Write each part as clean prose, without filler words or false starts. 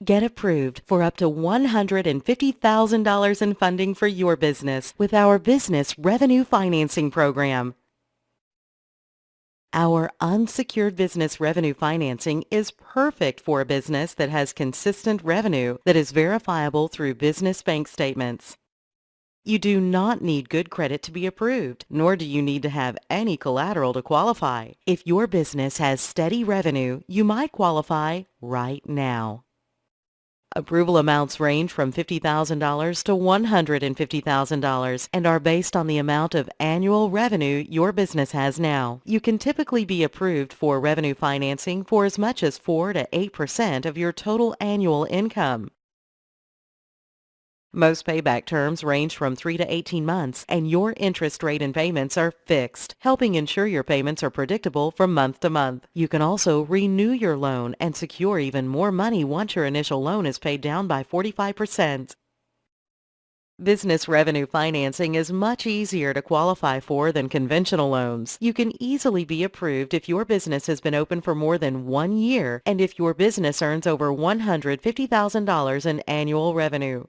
Get approved for up to $150,000 in funding for your business with our Business Revenue Financing Program. Our unsecured business revenue financing is perfect for a business that has consistent revenue that is verifiable through business bank statements. You do not need good credit to be approved, nor do you need to have any collateral to qualify. If your business has steady revenue, you might qualify right now. Approval amounts range from $50,000 to $150,000 and are based on the amount of annual revenue your business has now. You can typically be approved for revenue financing for as much as 4 to 8% of your total annual income. Most payback terms range from 3 to 18 months, and your interest rate and payments are fixed, helping ensure your payments are predictable from month to month. You can also renew your loan and secure even more money once your initial loan is paid down by 45%. Business revenue financing is much easier to qualify for than conventional loans. You can easily be approved if your business has been open for more than 1 year and if your business earns over $150,000 in annual revenue.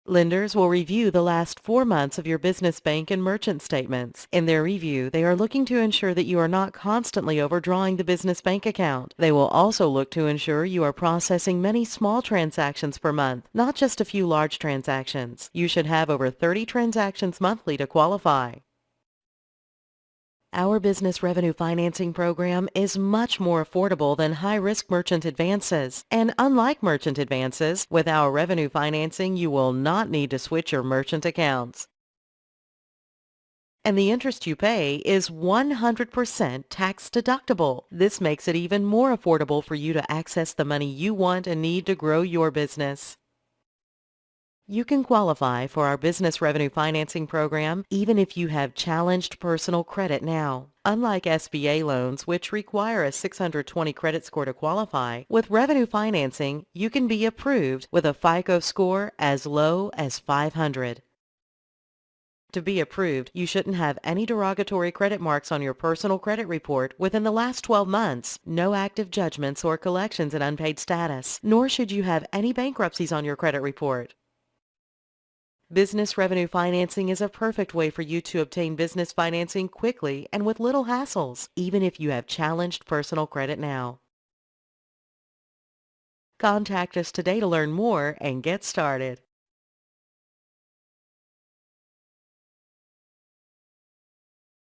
Lenders will review the last 4 months of your business bank and merchant statements. In their review, they are looking to ensure that you are not constantly overdrawing the business bank account. They will also look to ensure you are processing many small transactions per month, not just a few large transactions. You should have over 30 transactions monthly to qualify. Our business revenue financing program is much more affordable than high-risk merchant advances. And unlike merchant advances, with our revenue financing, you will not need to switch your merchant accounts. And the interest you pay is 100% tax deductible. This makes it even more affordable for you to access the money you want and need to grow your business. You can qualify for our business revenue financing program even if you have challenged personal credit now. Unlike SBA loans, which require a 620 credit score to qualify, with revenue financing, you can be approved with a FICO score as low as 500. To be approved, you shouldn't have any derogatory credit marks on your personal credit report within the last 12 months, no active judgments or collections in unpaid status, nor should you have any bankruptcies on your credit report. Business revenue financing is a perfect way for you to obtain business financing quickly and with little hassles, even if you have challenged personal credit now. Contact us today to learn more and get started.